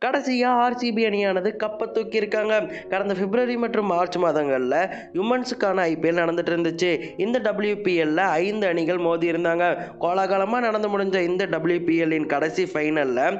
கடைசியா ஆர்சிபி அணியானது கப்பை தூக்கியிருக்காங்க. கடந்த பிப்ரவரி மற்றும் மார்ச் மாதங்கள்ல விமன்ஸுக்கான ஐபிஎல் நடந்துட்டு இருந்துச்சு. இந்த WPLல 5 அணிகள் மோதி இருந்தாங்க. கோலாகலமா நடந்து முடிஞ்ச இந்த WPLலின் கடைசி ஃபைனல்ல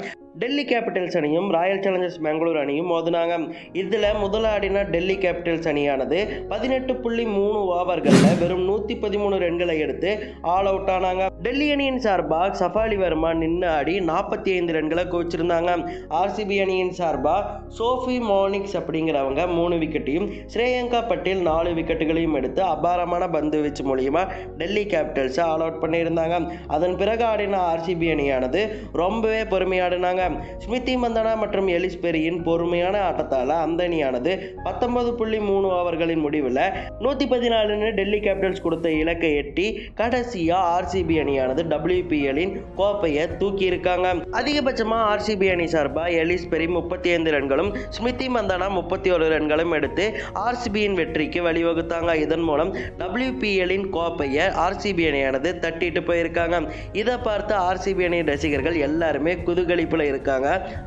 டெல்லி கேபிட்டல்ஸ் அணியும் ராயல் சேலஞ்சர்ஸ் பெங்களூர் அணியும் மோதினாங்க. இதுல முதலாடின டெல்லி கேபிட்டல்ஸ் அணியானது 18.3 ஓவர்கள்ல வெறும் 113 ரன்களை எடுத்து ஆல் அவுட் ஆனாங்க. டெல்லி அணியின் சார்பா சஃபாலி வர்மா நின்று ஆடி 45 ரன்களை குவிச்சிருந்தாங்க. ஆர்சிபி அணியின் சார்பா சோஃபி மோனிக்ஸ் அப்படிங்கிறவங்க 3 விக்கெட்டையும் ஸ்ரேயங்கா பட்டேல் 4 விக்கெட்டுகளையும் எடுத்து அபாரமான பந்து வீச்சு மூலியமா டெல்லி கேபிட்டல்ஸை ஆல் அவுட் பண்ணியிருந்தாங்க. அதன் பிறகு ஆடின ஆர்சிபி அணியானது ரொம்பவே பொறுமையாடினாங்க. ஸ்மிருதி மந்தனா மற்றும் எலிஸ் பெரியின் பொறுமையான ஆட்டத்தால அந்த அணியானது 19.3 ஓவர்களின் முடிவில் 114 டெல்லி கேபிட்டல்ஸ் கொடுத்த இலக்கை எட்டி கடைசியா ஆர்சிபி அணியானது WPLலின் கோப்பையை தூக்கி இருக்காங்க. அதிகபட்சமா ஆர்சிபி அணி சார்பா எலிஸ் பெரி 35 ரன்களும் ஸ்மிருதி மந்தனா 31 ரன்களும் எடுத்து ஆர்சிபியின் வெற்றிக்கு வழிவகுத்தாங்க. இதன் மூலம் WPLலின் கோப்பையை ஆர்சிபி அணியானது தட்டிட்டு போயிருக்காங்க. இதை பார்த்து ஆர்சிபி அணி ரசிகர்கள் எல்லாருமே குதூகலிப்புல இருக்காங்க.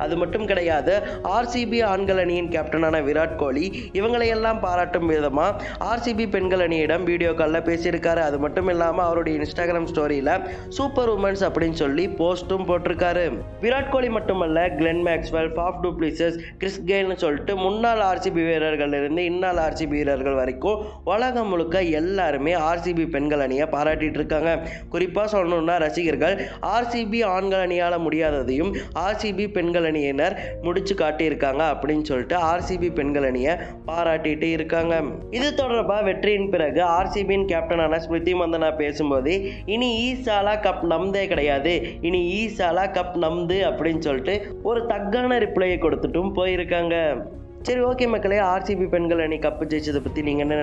அது மட்டும் கிடையாது, ஆர்சிபி ஆண்கள் அணியின் கேப்டனான விராட் கோலி இவங்களை எல்லாம் பாராட்டும் விதமா ஆர்சிபி பெண்கள் அணியிடம் வீடியோ காலில் பேசியிருக்காரு. அது மட்டும் இல்லாம அவருடைய இன்ஸ்டாகிராம் ஸ்டோரியில சூப்பர் உமன்ஸ் அப்படின்னு சொல்லி போஸ்டும் போட்டிருக்காரு. விராட் கோலி மட்டுமல்ல, Glenn Maxwell, Faf du Plessis, Chris கெயில்னு சொல்லிட்டு முன்னாள் ஆர்சிபி வீரர்கள் இருந்து இந்நாள் ஆர்சிபி வீரர்கள் வரைக்கும் உலகம் முழுக்க எல்லாருமே ஆர்சிபி பெண்கள் அணியை பாராட்டிட்டு இருக்காங்க. குறிப்பா சொல்லணும்னா ரசிகர்கள் ஆர்சிபி ஆண்கள் அணியால முடியாததையும் ஆர்சிபி பெண்கள் அணியினர் முடிச்சு காட்டியிருக்காங்க அப்படின்னு சொல்லிட்டு ஆர்சிபி பெண்கள் அணியை பாராட்டிட்டு இருக்காங்க. இது தொடர்பாக வெற்றியின் பிறகு ஆர்சிபியின் கேப்டனான ஸ்மிருதி மந்தனா பேசும்போது இனி ஈசாலா கப் நம்தே கிடையாது, இனி ஈசாலா கப் நம்து அப்படின்னு சொல்லிட்டு ஒரு தக்கான ரிப்ளையை கொடுத்துட்டும் போயிருக்காங்க. சரி, ஓகே மக்களே, ஆர்சிபி பெண்கள் அணி கப்பு ஜெயிச்சதை பத்தி நீங்க என்ன